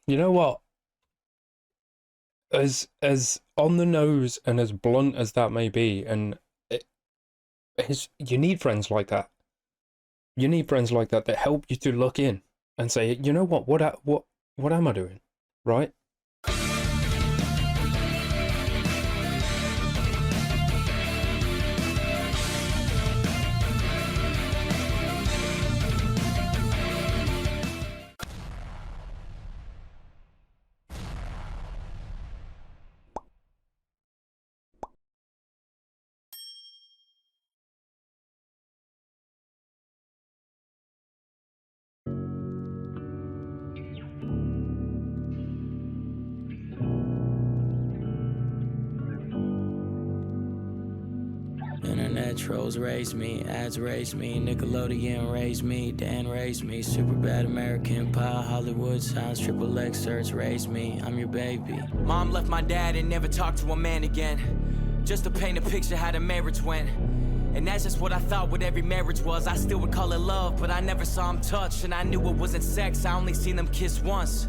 You know what? As on the nose and as blunt as that may be, and it, you need friends like that. You need friends like that that help you to look in and say, you know what? What am I doing? Right? Internet trolls raised me, ads raised me, Nickelodeon raised me, Dan raised me, super bad American pie, Hollywood sounds, triple X search raised me, I'm your baby. Mom left my dad and never talked to a man again, just to paint a picture how the marriage went. And that's just what I thought what every marriage was. I still would call it love, but I never saw him touch, and I knew it wasn't sex, I only seen them kiss once.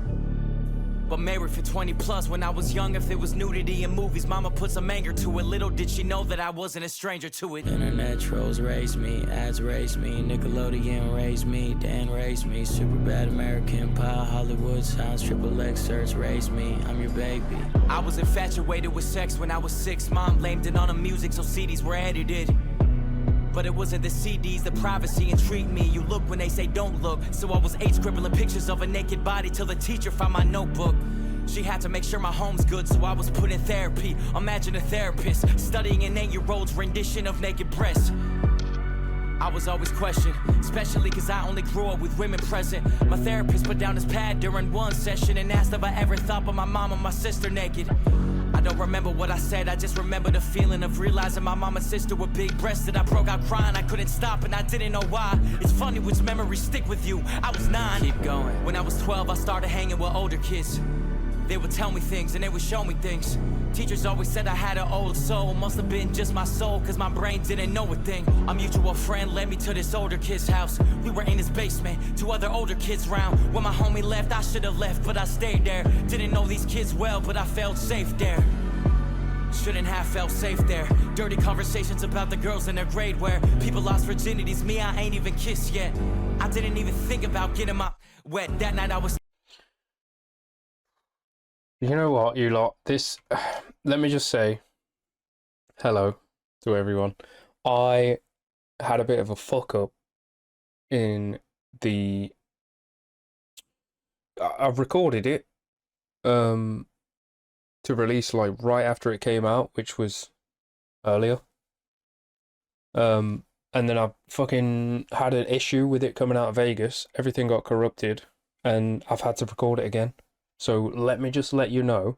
But married for 20 plus, when I was young, if there was nudity in movies, mama put some anger to it. Little did she know that I wasn't a stranger to it. Internet trolls raised me, ads raised me, Nickelodeon raised me, Dan raised me, super bad American pie, Hollywood sounds, triple X search raised me, I'm your baby. I was infatuated with sex when I was 6, mom blamed it on the music so CDs were edited. But it wasn't the CDs, the privacy intrigued me. You look when they say don't look. So I was 8 scribbling pictures of a naked body till the teacher found my notebook. She had to make sure my home's good, so I was put in therapy. Imagine a therapist studying an 8-year-old's rendition of naked breasts. I was always questioned, especially cause I only grew up with women present. My therapist put down his pad during one session and asked if I ever thought about my mom and my sister naked. I don't remember what I said, I just remember the feeling of realizing my mom and sister were big breasted. I broke out crying, I couldn't stop and I didn't know why. It's funny which memories stick with you. I was 9. Keep going. When I was 12, I started hanging with older kids. They would tell me things and they would show me things. Teachers always said I had an old soul. Must have been just my soul, cause my brain didn't know a thing. A mutual friend led me to this older kid's house. We were in his basement, 2 other older kids round. When my homie left, I should've left, but I stayed there. Didn't know these kids well, but I felt safe there. Shouldn't have felt safe there. Dirty conversations about the girls in their grade where people lost virginities. Me, I ain't even kissed yet. I didn't even think about getting my wet. That night I was... You know what, you lot? This. Let me just say hello to everyone. I had a bit of a fuck up in the. I've recorded it to release like right after it came out, which was earlier. And then I fucking had an issue with it coming out of Vegas. Everything got corrupted, and I've had to record it again. So let me just let you know,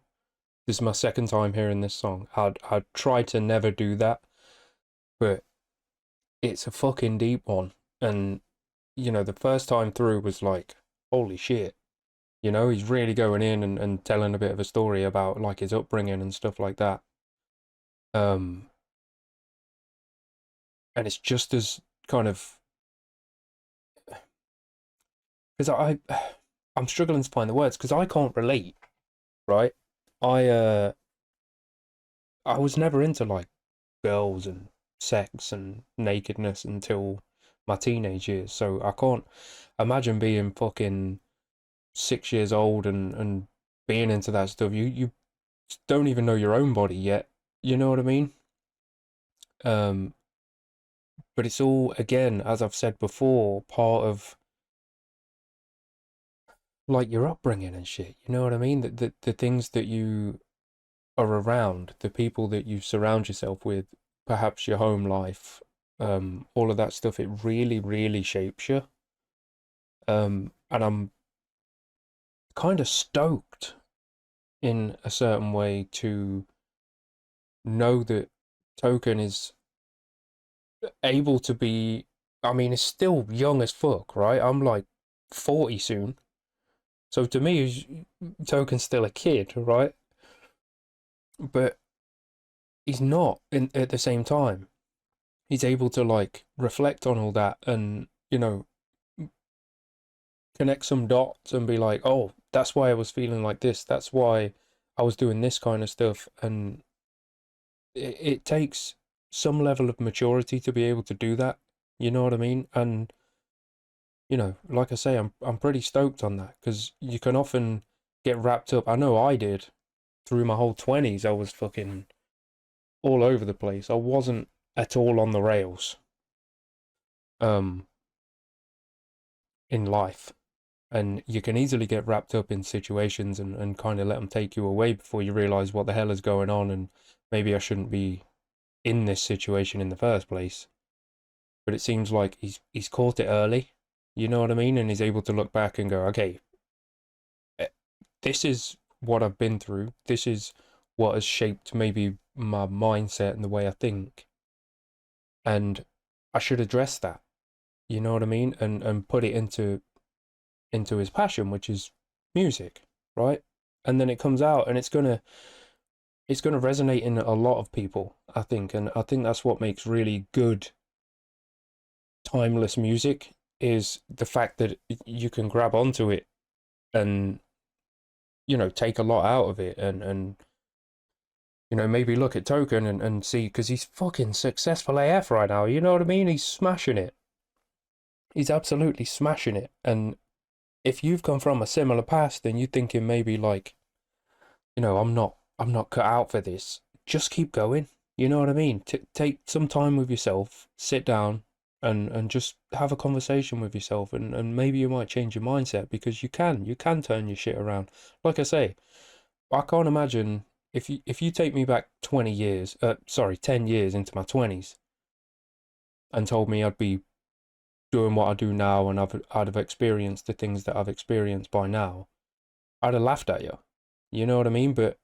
this is my second time hearing this song. I'd try to never do that, but it's a fucking deep one. And, you know, the first time through was like, holy shit. You know, he's really going in and telling a bit of a story about like his upbringing and stuff like that. Um, and it's just as kind of, because I'm struggling to find the words because I can't relate, right? I uh I was never into like girls and sex and nakedness until my teenage years. So I can't imagine being fucking 6 years old and being into that stuff. You don't even know your own body yet. You know what I mean? Um, but it's all, again, as I've said before, part of like your upbringing and shit. You know what I mean? The things that you are around, the people that you surround yourself with, perhaps your home life, all of that stuff, it really, really shapes you. And I'm kind of stoked in a certain way to know that Token is able to be, I mean, it's still young as fuck, right? I'm like 40 soon. So to me, Token's still a kid, right? But he's not at the same time. He's able to like reflect on all that and, you know, connect some dots and be like, oh, that's why I was feeling like this. That's why I was doing this kind of stuff. And it takes some level of maturity to be able to do that. You know what I mean? And, you know, like I say, I'm pretty stoked on that, because you can often get wrapped up. I know I did through my whole 20s. I was fucking all over the place. I wasn't at all on the rails in life. And you can easily get wrapped up in situations and kind of let them take you away before you realize what the hell is going on, and maybe I shouldn't be in this situation in the first place. But it seems like he's caught it early, you know what I mean? And he's able to look back and go, okay, this is what I've been through. This is what has shaped maybe my mindset and the way I think. And I should address that, you know what I mean? And put it into his passion, which is music, right? And then it comes out, and it's gonna resonate in a lot of people, I think. And I think that's what makes really good, timeless music, is the fact that you can grab onto it and, you know, take a lot out of it, and you know, maybe look at Token and see, because he's fucking successful AF right now, you know what I mean? He's smashing it. He's absolutely smashing it. And if you've come from a similar past and you're thinking maybe like, you know, I'm not cut out for this, just keep going. You know what I mean? Take some time with yourself, sit down and just have a conversation with yourself, and maybe you might change your mindset, because you can turn your shit around. Like I say, I can't imagine if you take me back 10 years into my 20s and told me I'd be doing what I do now, and I'd have experienced the things that I've experienced by now, I'd have laughed at you. You know what I mean? But,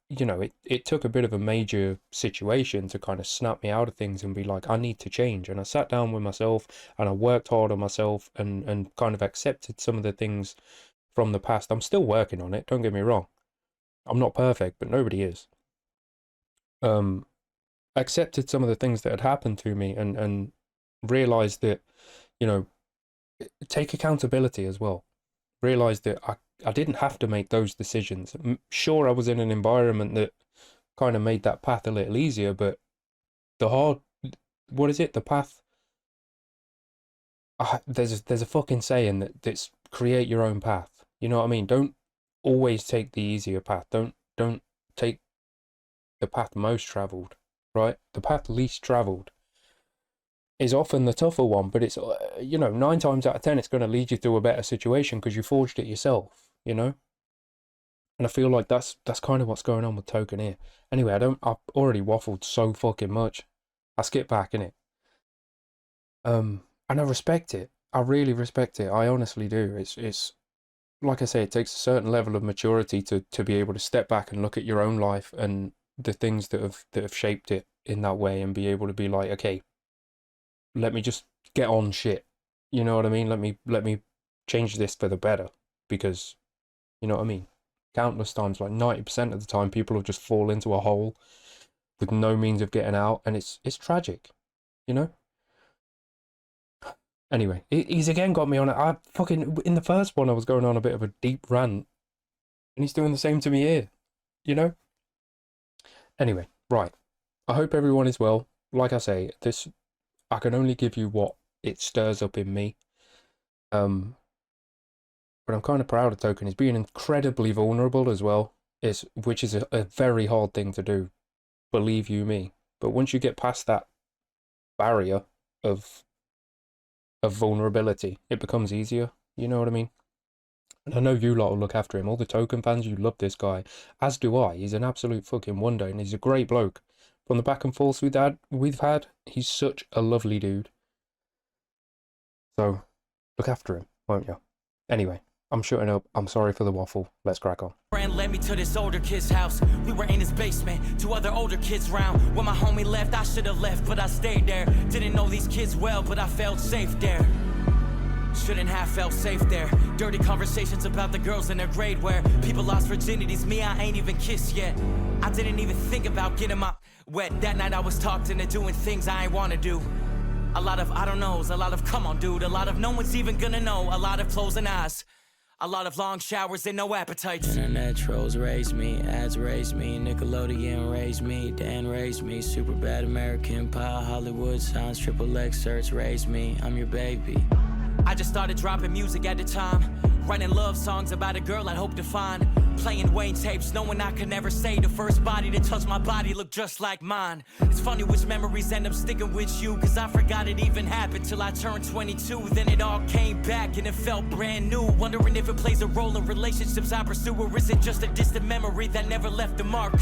you know, it took a bit of a major situation to kind of snap me out of things and be like, I need to change. And I sat down with myself and I worked hard on myself and kind of accepted some of the things from the past. I'm still working on it, don't get me wrong. I'm not perfect, but nobody is. Accepted some of the things that had happened to me, and realized that, you know, take accountability as well. Realized that I didn't have to make those decisions. Sure, I was in an environment that kind of made that path a little easier, but the path, there's a fucking saying that's create your own path. You know what I mean? Don't always take the easier path. Don't take the path most traveled, right? The path least traveled is often the tougher one, but it's, you know, 9 times out of 10, it's going to lead you to a better situation because you forged it yourself, you know? And I feel like that's kind of what's going on with Token here. Anyway, I've already waffled so fucking much. I skip back, innit? And I respect it. I really respect it. I honestly do. It's like I say, it takes a certain level of maturity to be able to step back and look at your own life and the things that have shaped it in that way, and be able to be like, okay, let me just get on shit. You know what I mean? Let me change this for the better, because, you know what I mean? Countless times, like 90% of the time, people will just fall into a hole with no means of getting out, and it's tragic, you know? Anyway, he's again got me on it. I fucking, in the first one, I was going on a bit of a deep rant, and he's doing the same to me here, you know? Anyway, right. I hope everyone is well. Like I say, I can only give you what it stirs up in me. But I'm kind of proud of Token. He's being incredibly vulnerable as well, which is a very hard thing to do, believe you me. But once you get past that barrier of vulnerability, it becomes easier. You know what I mean? And I know you lot will look after him. All the Token fans, you love this guy, as do I. He's an absolute fucking wonder, and he's a great bloke. From the back and forth we've had, he's such a lovely dude. So, look after him, won't you? Anyway, I'm shutting up. I'm sorry for the waffle. Let's crack on. Friend led me to this older kid's house. We were in his basement, 2 other older kids round. When my homie left, I should have left, but I stayed there. Didn't know these kids well, but I felt safe there. Shouldn't have felt safe there. Dirty conversations about the girls in their grade where people lost virginities. Me, I ain't even kissed yet. I didn't even think about getting my wet. That night I was talked into doing things I ain't wanna do. A lot of I don't knows, a lot of come on dude, a lot of no one's even gonna know, a lot of closing eyes, a lot of long showers and no appetites. Internet trolls raised me, ads raised me, Nickelodeon raised me, Dan raised me, super bad American Pie, Hollywood signs, triple X search raised me, I'm your baby. I just started dropping music at the time, writing love songs about a girl I'd hope to find, playing Wayne tapes, knowing I could never say the first body to touch my body looked just like mine. It's funny which memories end up sticking with you, cause I forgot it even happened till I turned 22. Then it all came back and it felt brand new, wondering if it plays a role in relationships I pursue, or is it just a distant memory that never left a mark.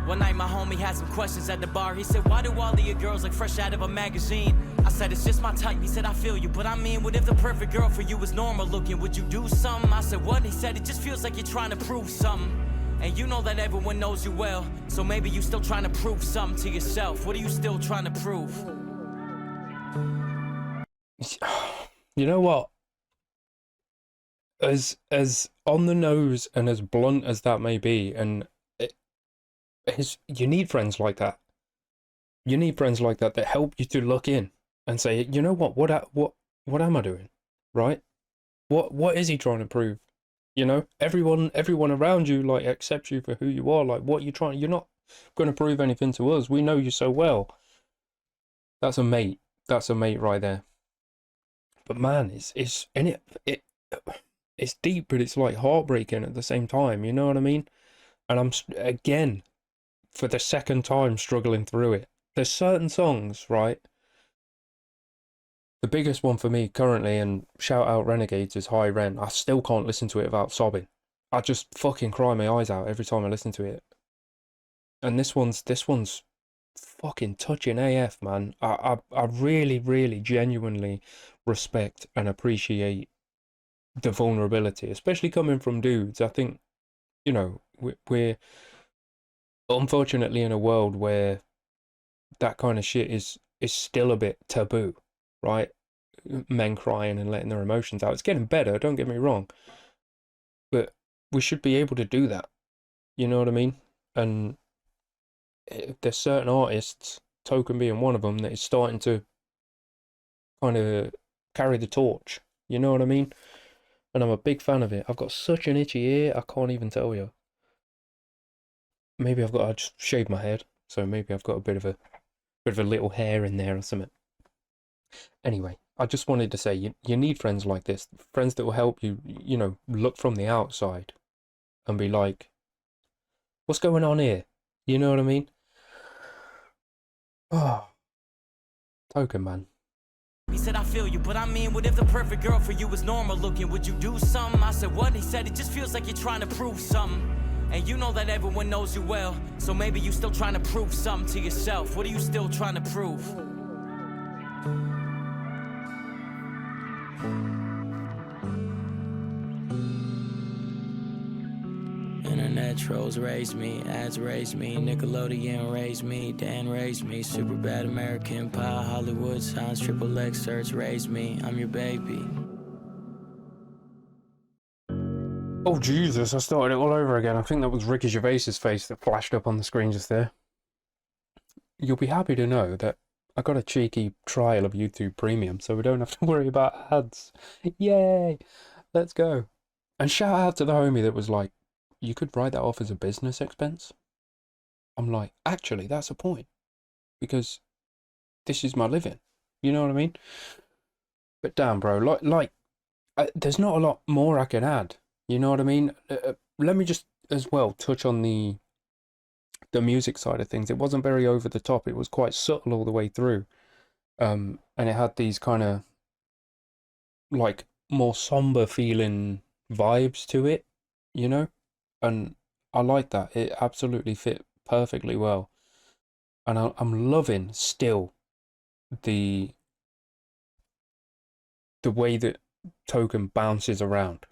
One night my homie had some questions at the bar. He said, why do all of your girls look fresh out of a magazine? I said, it's just my type. He said, I feel you, but I mean, what if the perfect girl for you was normal looking? Would you do something? I said, what? He said, it just feels like you're trying to prove something. And you know that everyone knows you well, so maybe you still trying to prove something to yourself. What are you still trying to prove? You know what? As on the nose and as blunt as that may be, and you need friends like that. You need friends like that that help you to look in and say, you know what? What am I doing? Right? What is he trying to prove? You know, everyone around you like accepts you for who you are. Like, what you trying? You're not going to prove anything to us. We know you so well. That's a mate. That's a mate right there. But man, it's in it's deep, but it's like heartbreaking at the same time. You know what I mean? And I'm again, for the second time, struggling through it. There's certain songs, right? The biggest one for me currently, and shout out Renegades, is High Rent. I still can't listen to it without sobbing. I just fucking cry my eyes out every time I listen to it. And this one's fucking touching AF, man. I really, really, genuinely respect and appreciate the vulnerability, especially coming from dudes. I think, you know, we're unfortunately in a world where that kind of shit is still a bit taboo, right? Men crying and letting their emotions out. It's getting better, don't get me wrong, but we should be able to do that. You know what I mean? And there's certain artists, Token being one of them, that is starting to kind of carry the torch. You know what I mean? And I'm a big fan of it. I've got such an itchy ear, I can't even tell you. Maybe I just shaved my head, so maybe I've got a bit of a little hair in there or something. Anyway, I just wanted to say you need friends like this, friends that will help you, you know, look from the outside and be like, what's going on here? You know what I mean? Oh, Token, man. He said, I feel you, but I mean, what if the perfect girl for you was normal looking? Would you do something? I said, what? He said, it just feels like you're trying to prove something. And you know that everyone knows you well, so maybe you still trying to prove something to yourself. What are you still trying to prove? Internet trolls raised me, ads raised me, Nickelodeon raised me, Dan raised me, super bad American Pie, Hollywood signs, triple X search raised me, I'm your baby. Oh Jesus, I started it all over again. I think that was Ricky Gervais's face that flashed up on the screen just there. You'll be happy to know that I got a cheeky trial of YouTube Premium, so we don't have to worry about ads. Yay! Let's go. And shout out to the homie that was like, you could write that off as a business expense. I'm like, actually, that's a point. Because this is my living. You know what I mean? But damn, bro, there's not a lot more I can add. You know what I mean? Let me just as well touch on the music side of things. It wasn't very over the top. It was quite subtle all the way through. And it had these kind of like more somber feeling vibes to it, you know? And I like that. It absolutely fit perfectly well. And I'm loving still the way that Token bounces around.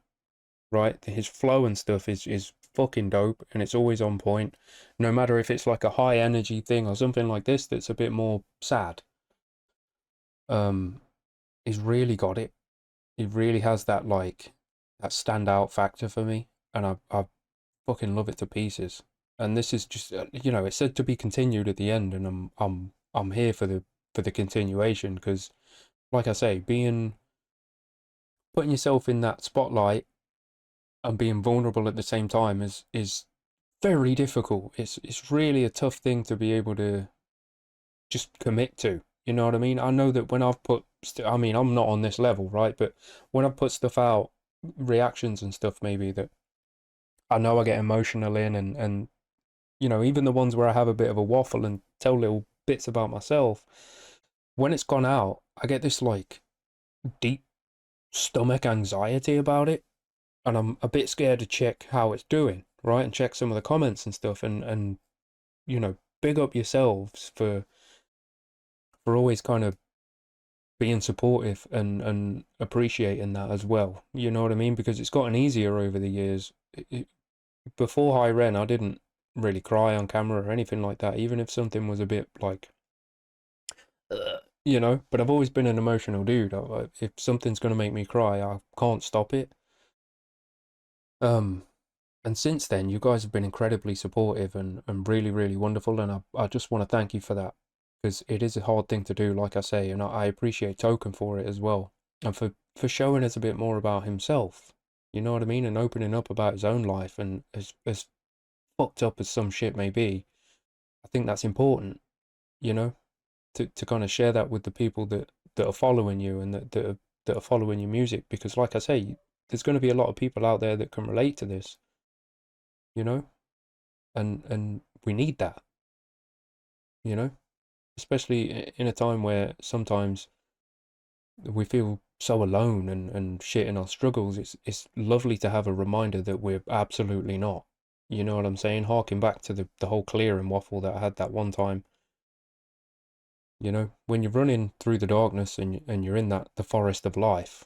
Right, his flow and stuff is fucking dope, and it's always on point. No matter if it's like a high energy thing or something like this that's a bit more sad. He's really got it. He really has that that standout factor for me, and I fucking love it to pieces. And this is just you know, it's said to be continued at the end, and I'm here for the continuation, because like I say, putting yourself in that spotlight and being vulnerable at the same time is very difficult. It's really a tough thing to be able to just commit to. You know what I mean? I know that when I've put, I mean, I'm not on this level, right? But when I've put stuff out, reactions and stuff, maybe that I know I get emotional in, and you know, even the ones where I have a bit of a waffle and tell little bits about myself, when it's gone out, I get this like deep stomach anxiety about it, and I'm a bit scared to check how it's doing, right? And check some of the comments and stuff, and you know, big up yourselves for always kind of being supportive and appreciating that as well. You know what I mean? Because it's gotten easier over the years. Before High Ren, I didn't really cry on camera or anything like that, even if something was a bit like, you know. But I've always been an emotional dude. If something's gonna make me cry, I can't stop it. Um, and since then, you guys have been incredibly supportive and really, really wonderful. And I just want to thank you for that, because it is a hard thing to do, like I say, and I appreciate Token for it as well. And for showing us a bit more about himself, you know what I mean? And opening up about his own life, and as fucked up as some shit may be, I think that's important, you know, to kind of share that with the people that are following you and that are following your music. Because like I say, there's going to be a lot of people out there that can relate to this, you know, and we need that, you know, especially in a time where sometimes we feel so alone and shit in our struggles. It's lovely to have a reminder that we're absolutely not. You know what I'm saying? Harking back to the whole clearing waffle that I had that one time. You know, when you're running through the darkness and you're in the forest of life,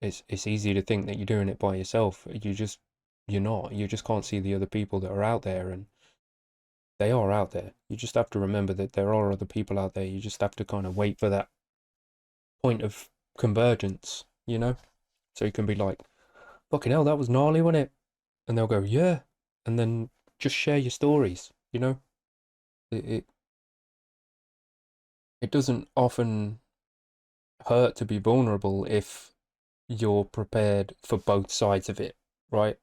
it's easy to think that you're doing it by yourself. You're not. You just can't see the other people that are out there, and they are out there. You just have to remember that there are other people out there. You just have to kind of wait for that point of convergence, you know? So you can be like, fucking hell, that was gnarly, wasn't it? And they'll go, yeah. And then just share your stories, you know? It, it, it doesn't often hurt to be vulnerable if you're prepared for both sides of it, right?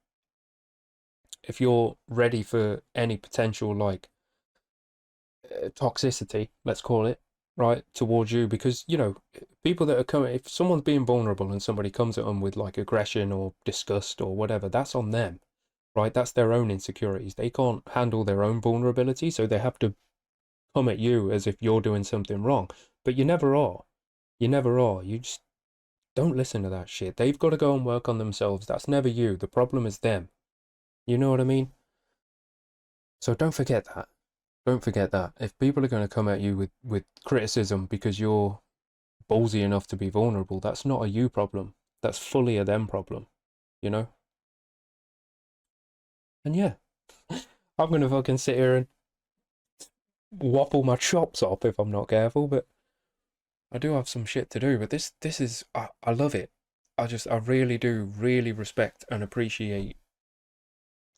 If you're ready for any potential, like, toxicity, let's call it, right, towards you, because you know, people that are coming, if someone's being vulnerable and somebody comes at them with like aggression or disgust or whatever, that's on them, right? That's their own insecurities. They can't handle their own vulnerability, so they have to come at you as if you're doing something wrong. But you never are. You never are. You just don't listen to that shit. They've got to go and work on themselves. That's never you. The problem is them. You know what I mean? So don't forget that. Don't forget that. If people are going to come at you with criticism because you're ballsy enough to be vulnerable, that's not a you problem. That's fully a them problem, you know? And yeah, I'm going to fucking sit here and waffle my chops off if I'm not careful, but I do have some shit to do. But this is, I love it. I really do really respect and appreciate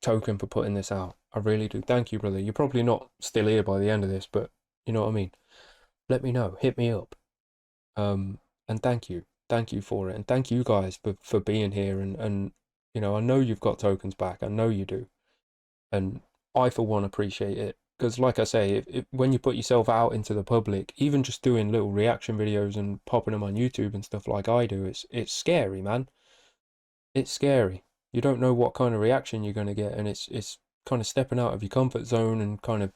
Token for putting this out. I really do. Thank you, brother. You're probably not still here by the end of this, but you know what I mean? Let me know. Hit me up. And thank you. Thank you for it. And thank you guys for being here. And you know, I know you've got Tokens back. I know you do. And I, for one, appreciate it. Because like I say, when you put yourself out into the public, even just doing little reaction videos and popping them on YouTube and stuff like I do, it's scary, man. It's scary. You don't know what kind of reaction you're going to get, and it's kind of stepping out of your comfort zone and kind of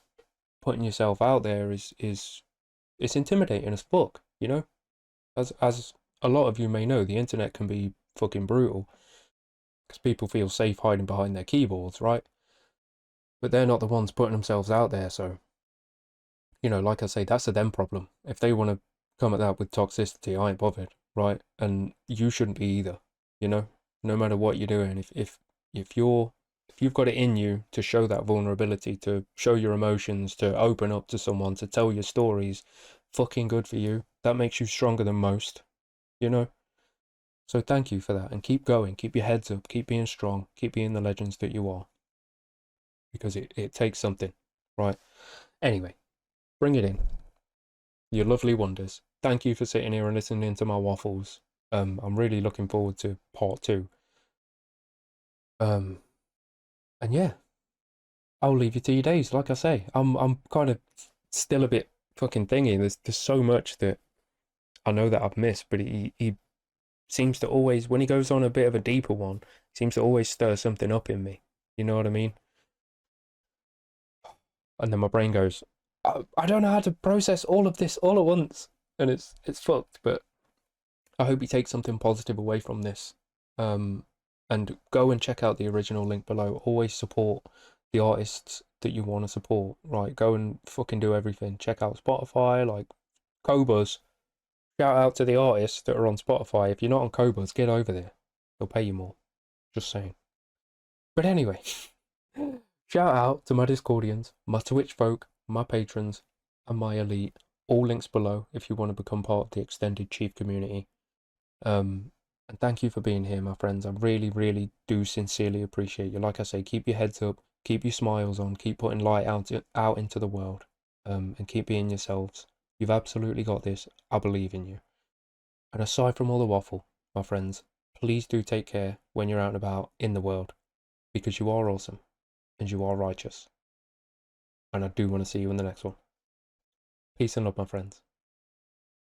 putting yourself out there is it's intimidating as fuck, you know? As a lot of you may know, the internet can be fucking brutal because people feel safe hiding behind their keyboards, right? But they're not the ones putting themselves out there, so you know, like I say, that's a them problem. If they want to come at that with toxicity, I ain't bothered, right? And you shouldn't be either, you know? No matter what you're doing, if you've got it in you to show that vulnerability, to show your emotions, to open up to someone, to tell your stories, fucking good for you. That makes you stronger than most, you know? So thank you for that, and keep going, keep your heads up, keep being strong, keep being the legends that you are. Because it takes something, right? Anyway, bring it in. You lovely wonders. Thank you for sitting here and listening to my waffles. I'm really looking forward to part 2. Um, and yeah, I'll leave you to your days. Like I say, I'm kind of still a bit fucking thingy. There's so much that I know that I've missed, but he seems to always, when he goes on a bit of a deeper one, seems to always stir something up in me. You know what I mean? And then my brain goes, I don't know how to process all of this all at once, and it's fucked. But I hope you take something positive away from this. And go and check out the original link below. Always support the artists that you want to support. Right, go and fucking do everything. Check out Spotify, like Cobuzz. Shout out to the artists that are on Spotify. If you're not on Cobuzz, get over there. They'll pay you more. Just saying. But anyway, shout out to my Discordians, my Twitch folk, my patrons, and my elite. All links below if you want to become part of the extended Chief community. And thank you for being here, my friends. I really, really do sincerely appreciate you. Like I say, keep your heads up, keep your smiles on, keep putting light out into the world, and keep being yourselves. You've absolutely got this. I believe in you. And aside from all the waffle, my friends, please do take care when you're out and about in the world, because you are awesome and you are righteous. And I do want to see you in the next one. Peace and love, my friends.